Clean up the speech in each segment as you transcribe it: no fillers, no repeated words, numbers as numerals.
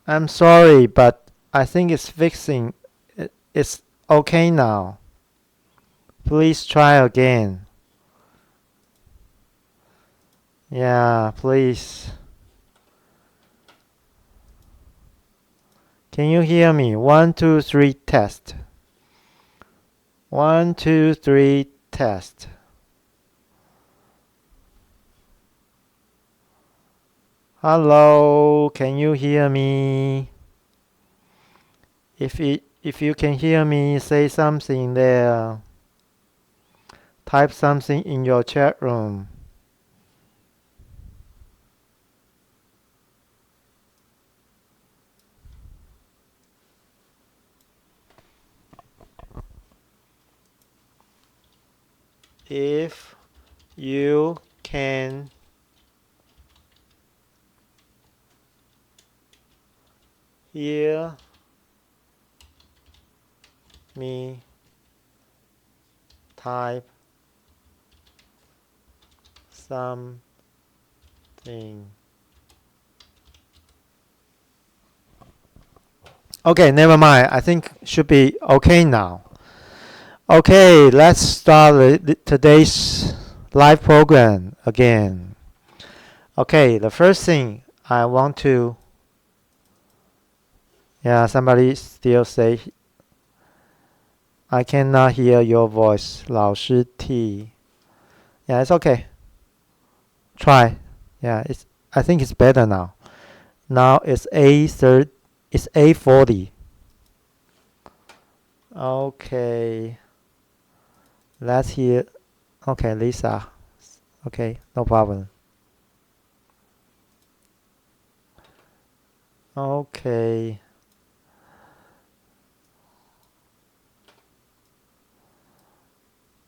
I'm sorry, but I think it's fixing. It's okay now. Please try again. Yeah, please. Can you hear me? 1, 2, 3, test. 1, 2, 3, test. Hello, can you hear me? If you can hear me, say something there. Type something in your chat room. If you can hear me, type something. Okay, never mind. I think should be okay now. Okay, let's start today's live program again. Okay, the first thing I want to, somebody still say, I cannot hear your voice, 老师 T. Yeah, it's okay. Try. Yeah, I think it's better now. Now it's it's A40. Okay. Let's hear. Okay, Lisa. Okay, no problem. Okay.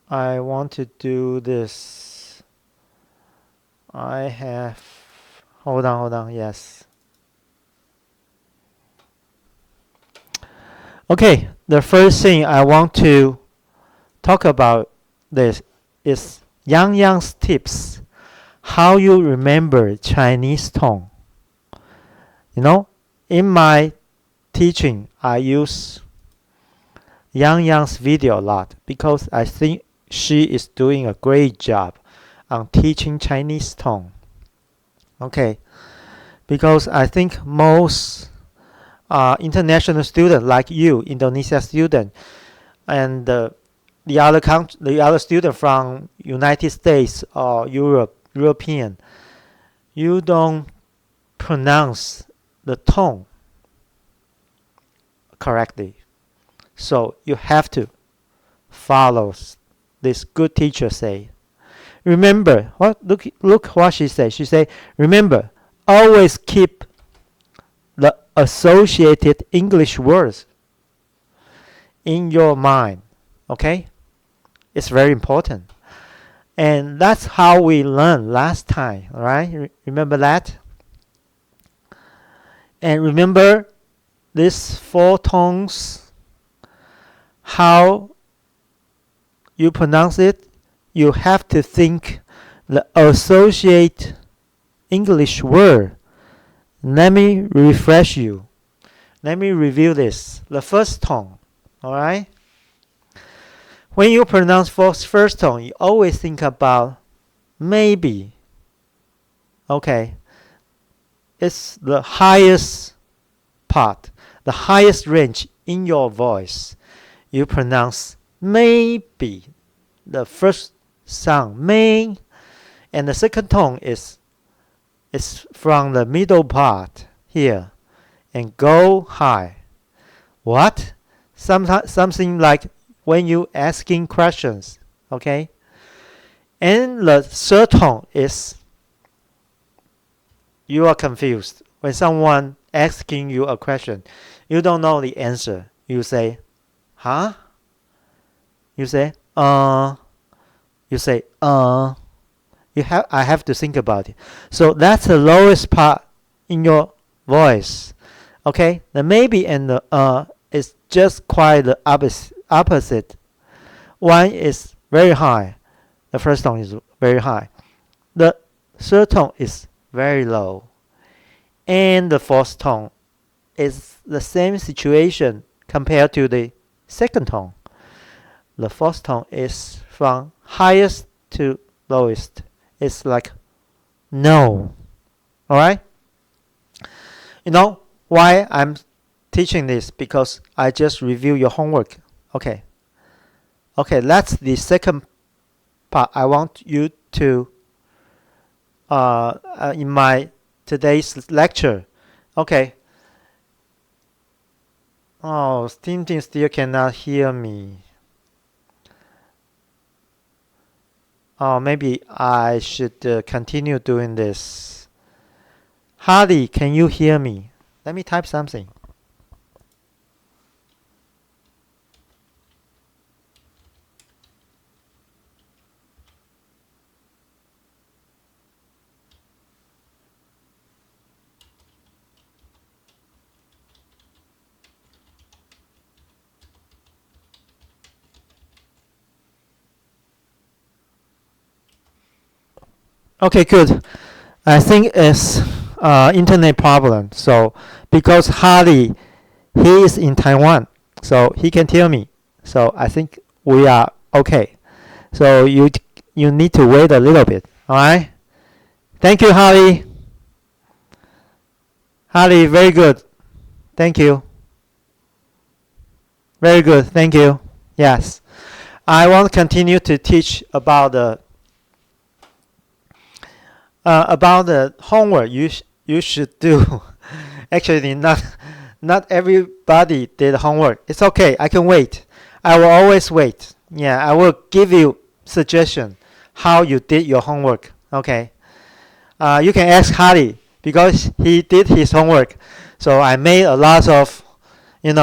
I want to do this. I have. Hold on. Yes. Okay, the first thing I want to talk about this is Yang tips. How you remember Chinese tone. You know, in my teaching, I use Yang's video a lot because I think she is doing a great job on teaching Chinese tone. Okay, because I think most international students like you, Indonesia student, and the other student from United States or European, you don't pronounce the tone correctly. So you have to follow this good teacher say. Remember, look what she said. She said, remember, always keep the associated English words in your mind. Okay? It's very important. And that's how we learned last time, right? Remember that? And remember these 4 tones, how you pronounce it, you have to think the associate English word. Let me refresh you. Let me review this. The first tone, alright? When you pronounce first tone, you always think about maybe. Okay. It's the highest part, the highest range in your voice. You pronounce maybe. The first sound, may, and the second tone is from the middle part here and go high. What? Something like when you asking questions, okay? And the third tone is you are confused. When someone asking you a question, you don't know the answer. You say, huh? You say, You say, I have to think about it. So that's the lowest part in your voice. Okay? The maybe and the is just quite the opposite. One is very high. The first tone is very high. The third tone is very low. And the fourth tone is the same situation compared to the second tone. The fourth tone is from highest to lowest. It's like no. Alright? You know why I'm teaching this? Because I just review your homework. Okay. Okay, that's the second part I want you to in my today's lecture. Okay. Oh, Tintin still cannot hear me. Oh, maybe I should continue doing this. Hardy, can you hear me? Let me type something. Okay, good. I think it's internet problem. So because Hardy, he is in Taiwan, so he can tell me. So I think we are okay. So you need to wait a little bit. All right. Thank you, Hardy. Hardy, very good. Thank you. Very good. Thank you. Yes. I want to continue to teach about the homework you should do. Actually, not everybody did homework. It's okay. I can wait. I will always wait. Yeah, I will give you suggestion how you did your homework. Okay. You can ask Hardy because he did his homework. So I made a lot of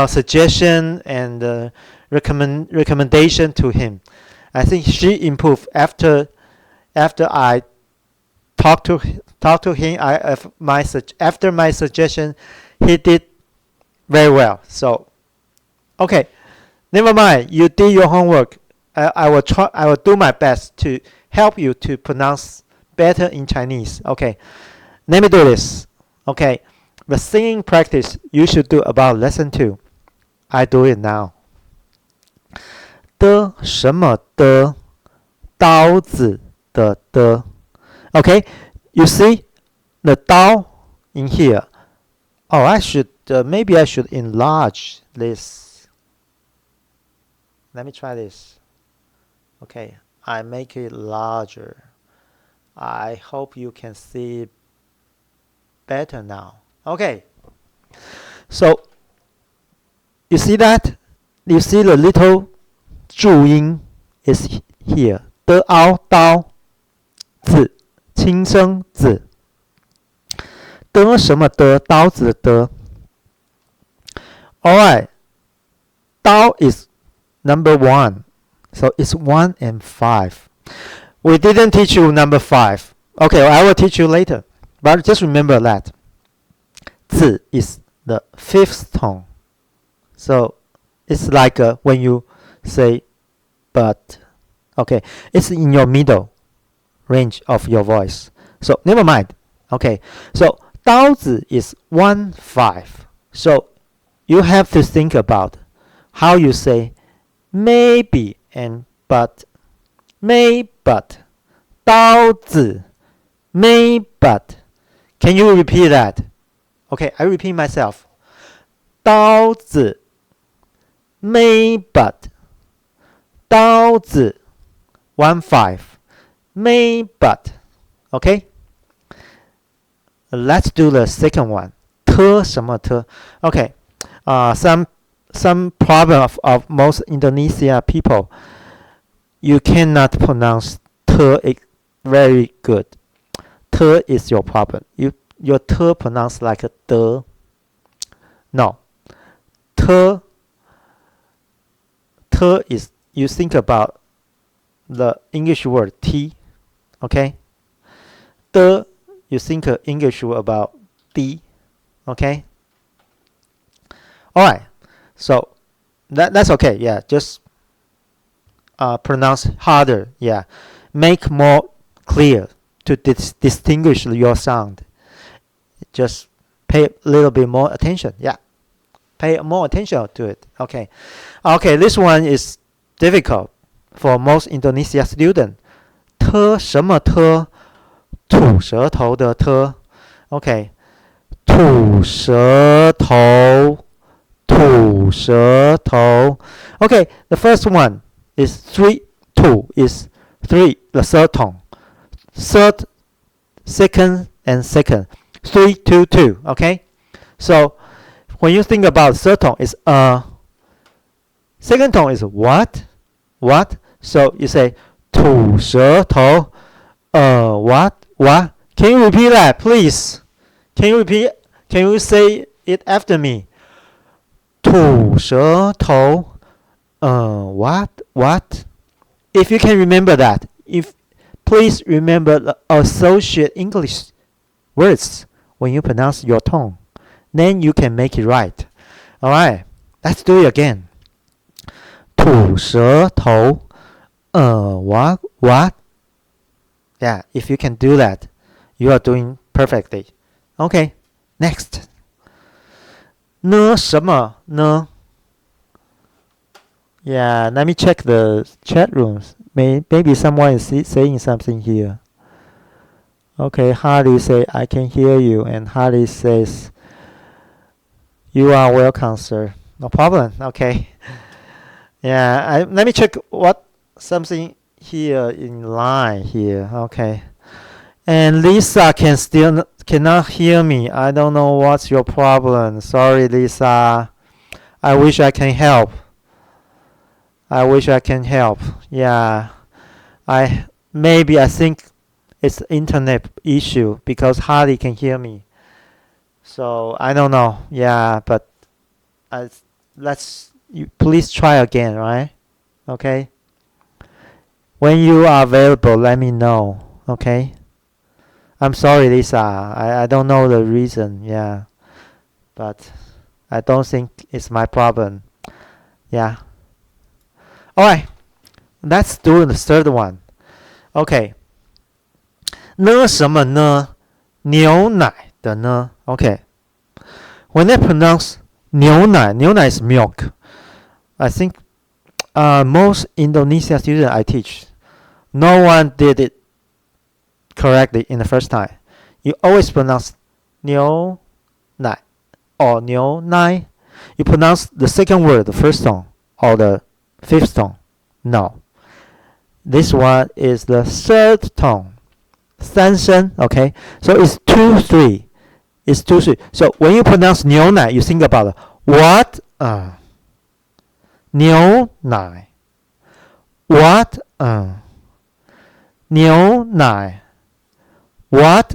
suggestion and recommendation to him. I think she improved after I talk to him. After my suggestion, he did very well. So, okay, never mind. You did your homework. I will try. I will do my best to help you to pronounce better in Chinese. Okay, let me do this. Okay, the singing practice you should do about lesson 2. I do it now. 的什么的刀子的的 Okay, you see the Dao in here. Oh, I should maybe I should enlarge this. Let me try this. Okay, I make it larger. I hope you can see it better now. Okay, so you see that? You see the little 注音 is here. 的凹刀字轻声字的什么的刀子的 Alright, 刀 is number 1. So it's 1 and 5. We didn't teach you number 5. Okay, I will teach you later. But just remember that 字 is the 5th tone. So it's like when you say but. Okay, it's in your middle range of your voice. So never mind. Okay, so 刀子 is 1-5. So you have to think about how you say maybe and but. May but. 刀子 may but. Can you repeat that? Okay, I repeat myself. 刀子 may but. 刀子 1-5. May but. Okay? Let's do the second one. 特什么特 Okay. Some problem of most Indonesia people. You cannot pronounce 特 very good. 特 is your problem. Your 特 pronounced like a 的. No. 特 is you think about the English word T. Okay? 的 you think English word about D. Okay? Alright. So that's okay. Yeah, just pronounce harder. Yeah. Make more clear to distinguish your sound. Just pay a little bit more attention. Yeah. Pay more attention to it. Okay. Okay, this one is difficult for most Indonesia student. 特什么特？吐舌头的特。Okay. 吐舌头。吐舌头。Okay, the first one is 3. 吐 is 3, the third tone. Third, second, and second. 3, 2, 2. Okay? So, when you think about third tone, it's second tone is what? What? So, you say 吐舌头. What? What? Can you repeat that, please? Can you repeat? Can you say it after me? 吐舌头. What? What? If you can remember that, please remember the associate English words when you pronounce your tone. Then you can make it right. Alright, let's do it again. 吐舌头. What? What? Yeah, if you can do that, you are doing perfectly. Okay, next. 呢什么呢? Yeah, let me check the chat rooms. Maybe someone is saying something here. Okay, Harley say, I can hear you. And Harley says, you are welcome, sir. No problem. Okay. Yeah, let me check what something here in line here. Okay. And Lisa cannot hear me. I don't know what's your problem. Sorry, Lisa. I wish I can help. Yeah. I think it's internet issue because Harley can hear me. So I don't know. Yeah, but please try again, right? Okay. When you are available, let me know. Okay. I'm sorry, Lisa. I don't know the reason. Yeah, but I don't think it's my problem. Yeah. Alright, let's do the third one. Okay. 呢什么呢？牛奶的呢？ Okay. When I pronounce 牛奶 is milk. I think most Indonesian students I teach, no one did it correctly in the first time. You always pronounce 牛奶 or 牛奶. You pronounce the second word, the first tone, or the fifth tone. No. This one is the third tone. 三声, okay? So it's 2, 3. It's 2, 3. So when you pronounce 牛奶, you think about what? 牛奶. What? 牛奶. What?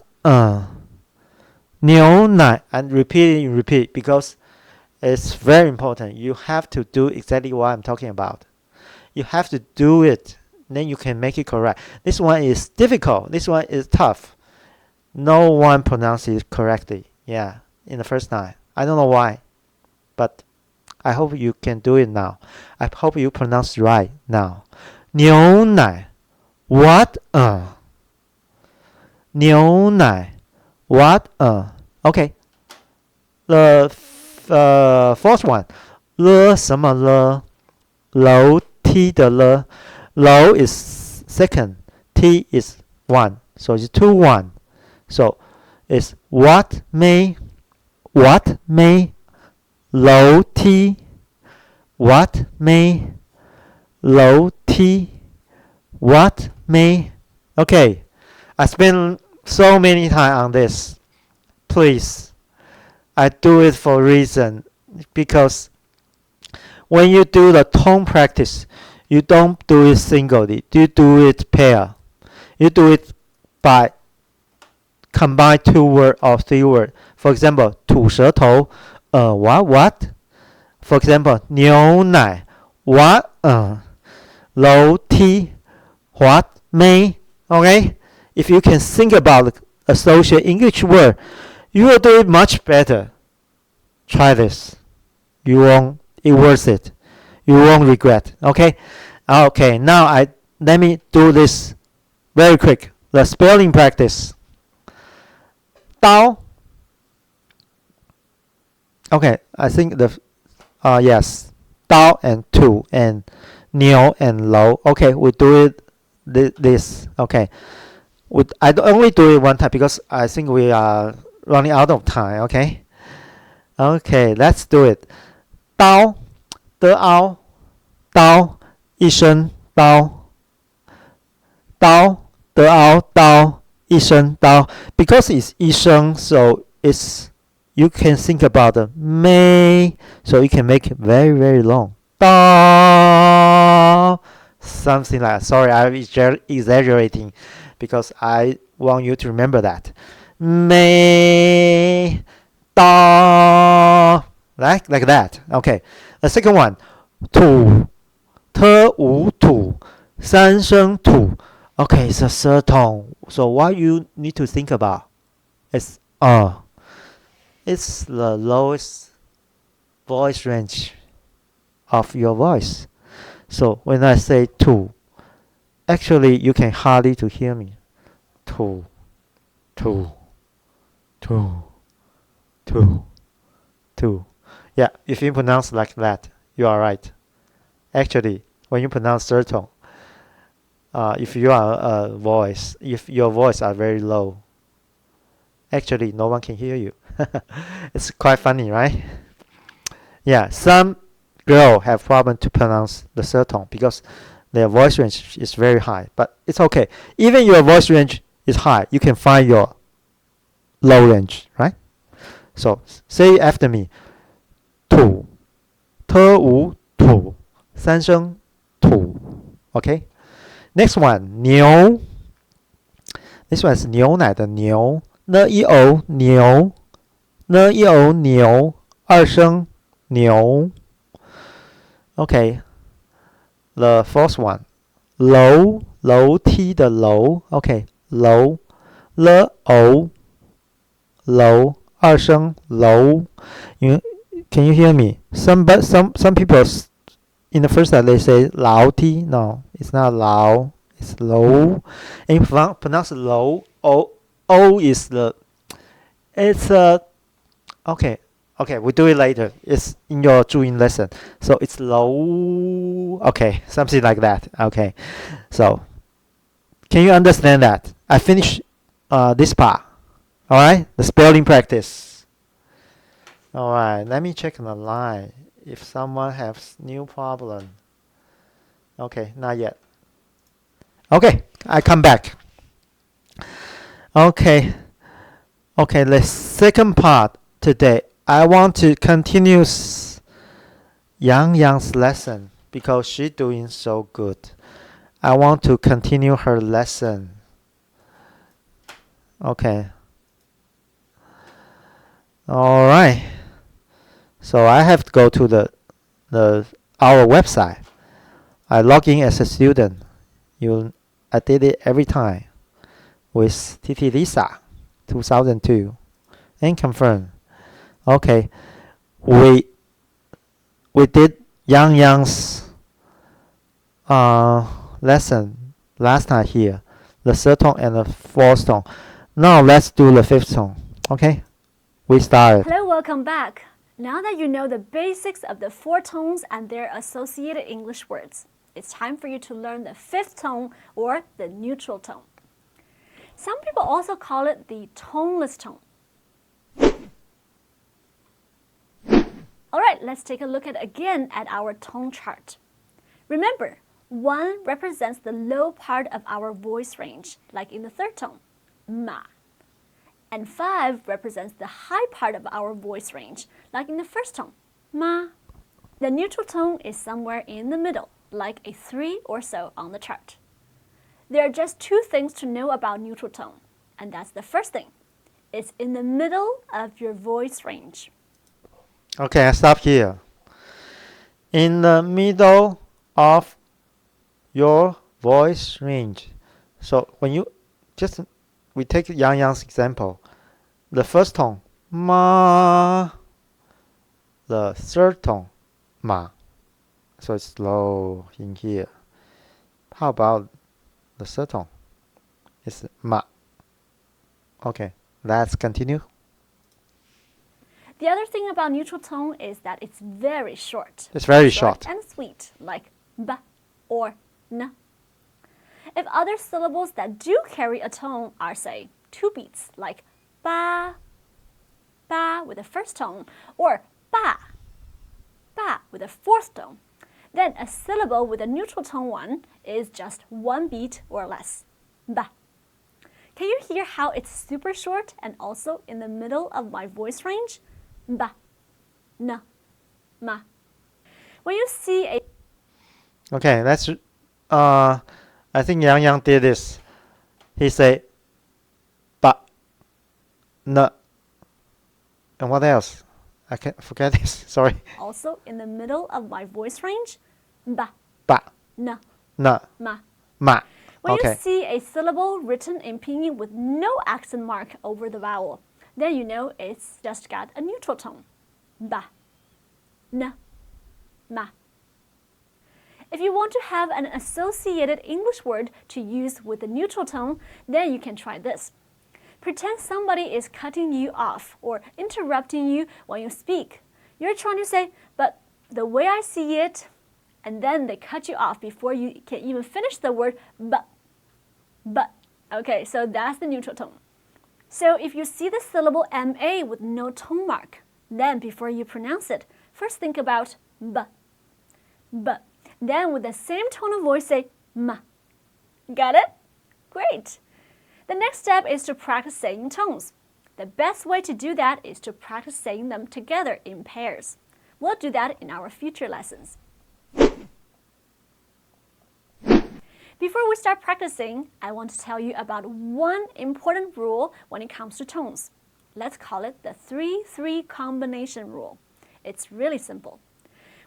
牛奶. And repeat because it's very important. You have to do exactly what I'm talking about. You have to do it. Then you can make it correct. This one is difficult. This one is tough. No one pronounces it correctly. Yeah, in the first time. I don't know why. But I hope you can do it now. I hope you pronounce right now. 牛奶. What? 牛奶. What? Okay. The fourth one. 了什么了? 楼梯的了. Low is second. T is 1. So it's 2, 1. So it's what may. Low T. What may. Low T. What may. Okay. I spent so many time on this. Please. I do it for a reason. Because when you do the tone practice, you don't do it singly. You do it pair. You do it by combine 2 word or 3 word. For example, 吐舌头. What? For example, 牛奶. What? 楼梯. What? May. Okay? If you can think about associate English word, you will do it much better. Try this. It's worth it. You won't regret. Okay? Okay, now let me do this very quick. The spelling practice. 刀. Okay, I think Yes, dao and tu, and niu and lo. Okay, we do it this. Okay, I only do it one time because I think we are running out of time. Okay, okay, let's do it. Dao, de ao, dao, 一声刀，刀，de ao, dao, 一声刀. Because it's 一声, so it's you can think about the may, so you can make it very very long. Da, something like that. Sorry, I'm exaggerating because I want you to remember that. May, da, like that. Okay. The second one, 土，特无土，三声土. Okay, it's a third tone. So what you need to think about is it's the lowest voice range of your voice. So when I say tu, actually you can hardly to hear me. Tu, tu, tu, tu, tu. Yeah, if you pronounce like that, you are right. Actually, when you pronounce third tone, if you are if your voice are very low, actually no one can hear you. It's quite funny, right? Yeah, some girl have problem to pronounce the third tone because their voice range is very high, but it's okay. Even your voice range is high, you can find your low range, right? So say after me, 土，特无土，三声土. Okay. Next one, 牛. This one is 牛奶的牛，呢一偶牛，呢一偶牛，二声牛. Okay. The fourth one, 楼，楼梯的楼. Okay. 楼，了偶，楼，二声楼. Can you hear me? Some people in the first time they say 楼梯. No, it's not 楼, it's 楼. And you pronounce 楼. O is the. It's okay. Okay, we do it later. It's in your 注音 lesson. So it's 楼. Okay, something like that. Okay. So can you understand that? I finished this part. All right, the spelling practice. All right, let me check the line if someone has new problem. Okay, not yet. Okay, I come back. Okay, the second part today, I want to continue Yang lesson because she's doing so good. I want to continue her lesson. Okay. All right. So I have to go to our website. I log in as a student. I did it every time with TT Lisa 2002 and confirm. Okay. We did Yang's lesson last time here, the third tone and the fourth tone. Now let's do the fifth tone. Okay. We started. Hello, welcome back. Now that you know the basics of the four tones and their associated English words, it's time for you to learn the fifth tone or the neutral tone. Some people also call it the toneless tone. Alright, let's take a look again at our tone chart. Remember, 1 represents the low part of our voice range, like in the third tone, ma. And 5 represents the high part of our voice range, like in the first tone, ma. The neutral tone is somewhere in the middle, like a 3 or so on the chart. There are just 2 things to know about neutral tone, and that's the first thing. It's in the middle of your voice range. Okay, I stop here. In the middle of your voice range. So when we take Yang's example. The first tone, ma. The third tone, ma. So it's low in here. How about the third tone? It's ma. Okay, let's continue. The other thing about neutral tone is that it's very short. It's very short. And sweet, like ba or na. If other syllables that do carry a tone are, say, 2 beats, like ba, ba with a first tone, or ba, ba with a fourth tone, then a syllable with a neutral tone one is just 1 beat or less. Ba. Can you hear how it's super short and also in the middle of my voice range? Ba, na, ma. When you see a Okay, let's I think Yang Yang did this. He said ba, na, and what else? I can't forget this. Sorry. also in the middle of my voice range, ba, Ba, na, na, ma. ma. When Okay. you see a syllable written in pinyin with no accent mark over the vowel, then you know it's just got a neutral tone. Ba, na, ma. If you want to have an associated English word to use with a neutral tone, then you can try this. Pretend somebody is cutting you off or interrupting you when you speak. You're trying to say, but the way I see it, and then they cut you off before you can even finish the word but. Okay, so that's the neutral tone. So if you see the syllable ma with no tone mark, then before you pronounce it, first think about b. Then with the same tone of voice say ma. Got it? Great. The next step is to practice saying tones. The best way to do that is to practice saying them together in pairs. We'll do that in our future lessons. Before we start practicing, I want to tell you about one important rule when it comes to tones. Let's call it the 3-3 combination rule. It's really simple.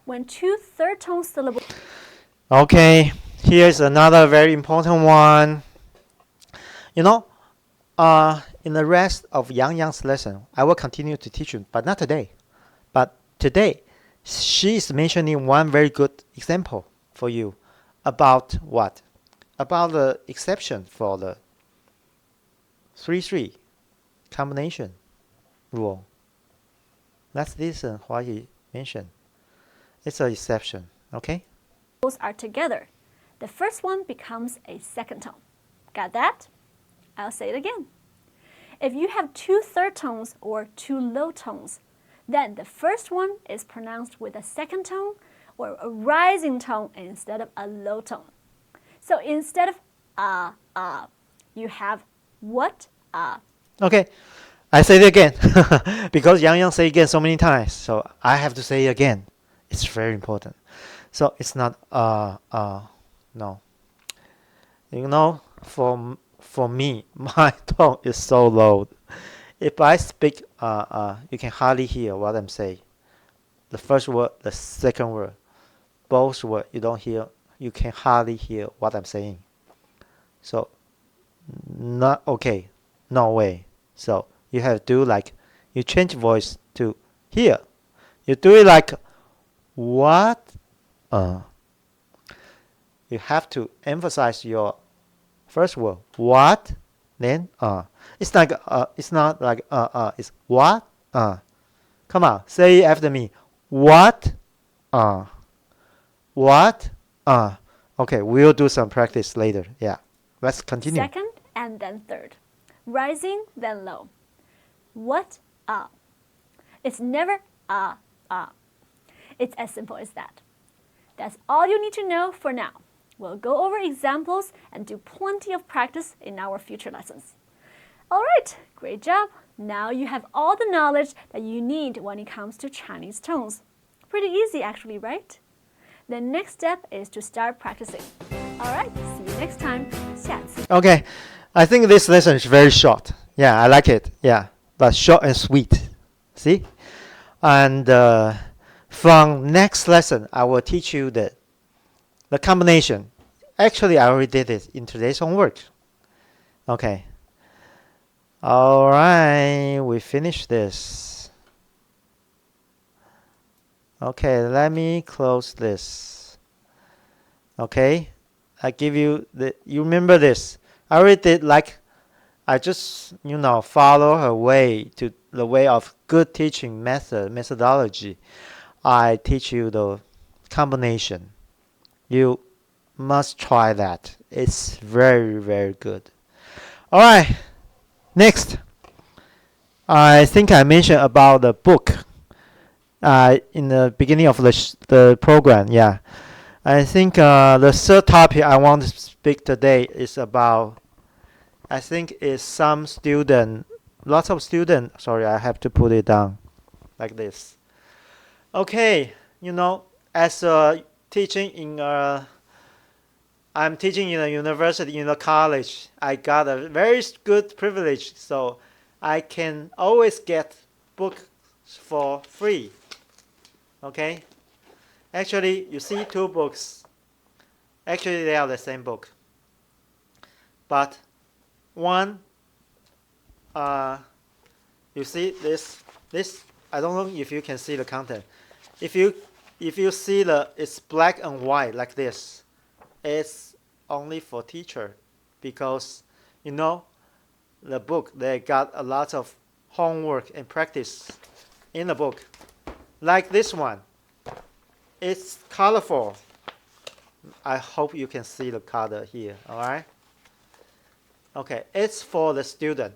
When 2 third-tone syllables... Okay, here's another very important one. You know, in the rest of Yang Yang's lesson, I will continue to teach you, but not today. But today, she is mentioning one very good example for you about what? About the exception for the 3-3 combination rule. Let's listen what he mentioned. It's an exception, okay? are together. The first one becomes a second tone. Got that? I'll say it again. If you have 2 third tones or 2 low tones, then the first one is pronounced with a second tone or a rising tone instead of a low tone. So instead of you have what? Okay, I say it again because Yang Yang say again so many times, so I have to say it again. It's very important. So it's not no. You know, for me, my tone is so low. If I speak you can hardly hear what I'm saying. The first word, the second word, both words you don't hear. You can hardly hear what I'm saying. So not okay. No way. So you have to do like you change voice to here. You do it like what? You have to emphasize your first word. What? Then It's like it's not like It's what? Come on, say it after me. What? What? Okay, we'll do some practice later. Yeah. Let's continue. Second and then third. Rising, then low. What? It's never It's as simple as that. That's all you need to know for now. We'll go over examples and do plenty of practice in our future lessons. All right, great job. Now you have all the knowledge that you need when it comes to Chinese tones. Pretty easy actually, right? The next step is to start practicing. All right, see you next time. 下次. Okay, I think this lesson is very short. Yeah, I like it. Yeah, but short and sweet. See? And from next lesson, I will teach you the combination. Actually, I already did it in today's homework. Okay. All right, we finished this. Okay, let me close this. Okay, I give you you remember this. I already did like, I just, follow her way to the way of good teaching methodology, I teach you the combination. You must try that. It's very, very good. All right, next. I think I mentioned about the book in the beginning of the program. Yeah, I think the third topic I want to speak today is about. I think is some student, lots of student. Sorry, I have to put it down like this. Okay, as teaching in I'm teaching in a university, in a college. I got a very good privilege, so I can always get books for free. Okay? Actually, you see two books. Actually, they are the same book. But one, you see this. I don't know if you can see the content. If you see it's black and white like this, it's only for teacher, because the book, they got a lot of homework and practice in the book. Like this one, it's colorful. I hope you can see the color here. All right. Okay, it's for the student.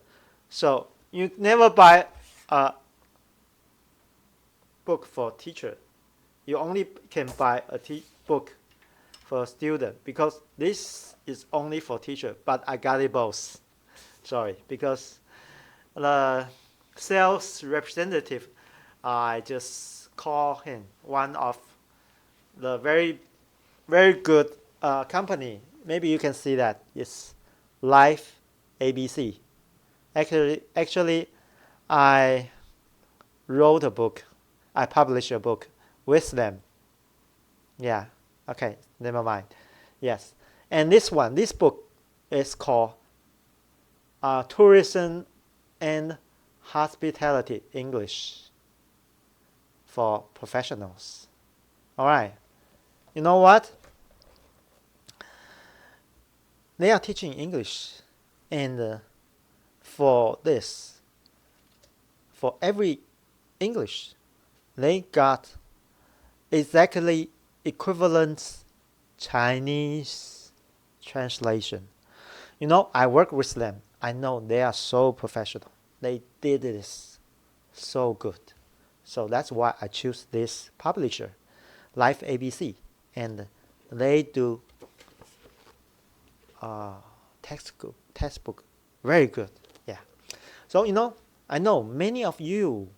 So you never buy a book for teacher. You only can buy a book for student, because this is only for teacher. But I got it both. Sorry, because the sales representative, I just call him one of the very, very good company. Maybe you can see that. It's Life ABC. Actually, I wrote a book. I published a book with them. Yeah. Okay. Never mind. Yes. And this book is called Tourism and Hospitality English for Professionals. All right. You know what? They are teaching English, and for every English, they got exactly equivalent Chinese translation. I work with them. I know they are so professional. They did this so good. So that's why I choose this publisher, Life ABC, and they do textbook, very good. Yeah. So I know many of you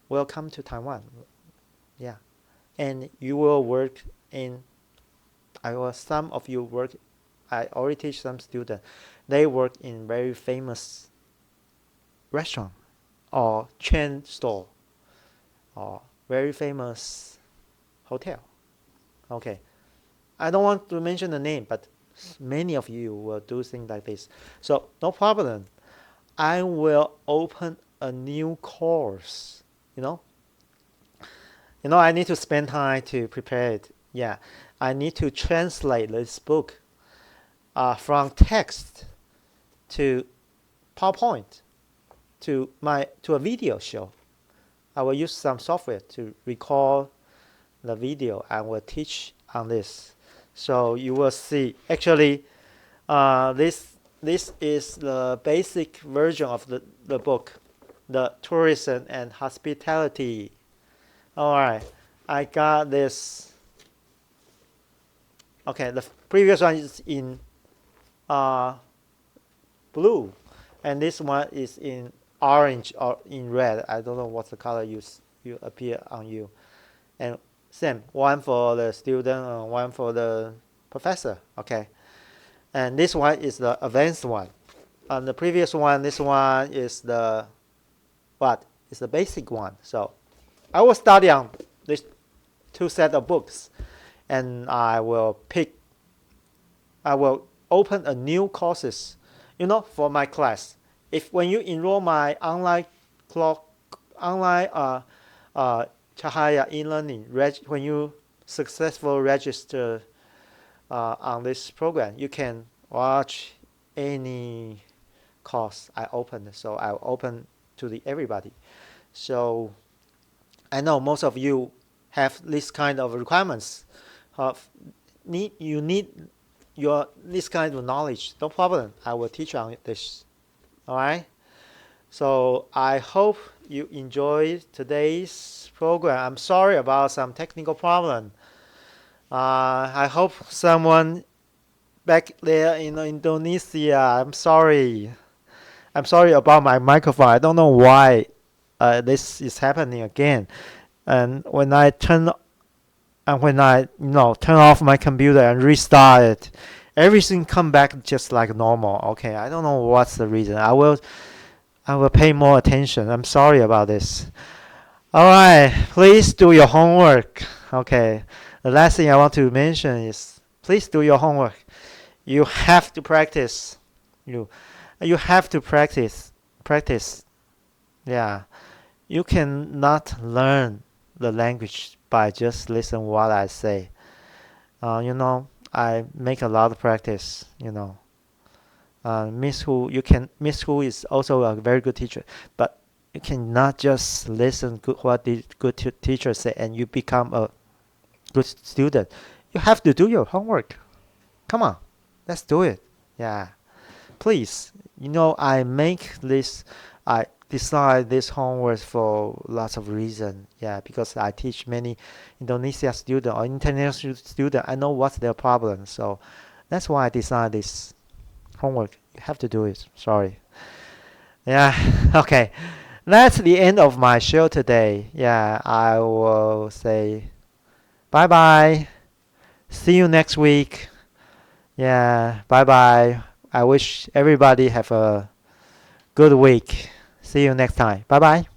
will come to Taiwan. Yeah, and you will work in. Some of you work. I already teach some students. They work in very famous restaurant or chain store or very famous hotel. Okay, I don't want to mention the name, but many of you will do things like this. So no problem. I will open a new course. I need to spend time to prepare it. Yeah, I need to translate this book from text to PowerPoint to a video show. I will use some software to record the video and will teach on this. So you will see. Actually, this is the basic version of the book, the Tourism and Hospitality. All right, I got this. Okay, the previous one is in blue, and this one is in orange or in red. I don't know what the color you appear on you. And same, one for the student and one for the professor. Okay, and this one is the advanced one. And the previous one, this one is the it's the basic one. So I will study on these two set of books, and I will open a new courses, for my class. When you enroll my online Cahaya eLearning, when you successfully register on this program, you can watch any course I open. So I'll open to the everybody. So I know most of you have this kind of requirements. You need your this kind of knowledge. No problem. I will teach on this. All right. So I hope you enjoyed today's program. I'm sorry about some technical problem. I hope someone back there in Indonesia. I'm sorry. I'm sorry about my microphone. I don't know why this is happening again. And when I turn off my computer and restart it, everything come back just like normal. Okay, I don't know what's the reason. I will pay more attention. I'm sorry about this. All right, please do your homework. Okay, the last thing I want to mention is please do your homework. You have to practice. You you have to practice. Yeah, you cannot learn the language by just listen what I say. I make a lot of practice. Miss Hu is also a very good teacher, but you cannot just listen what the good teacher say and you become a good student. You have to do your homework. Come on, let's do it. Yeah, please. I decide this homework for lots of reason. Yeah, because I teach many Indonesia student or international student. I know what's their problem, so that's why I decide this homework. You have to do it. Sorry. Yeah. Okay. That's the end of my show today. Yeah, I will say bye bye. See you next week. Yeah, bye bye. I wish everybody have a good week. See you next time. Bye bye.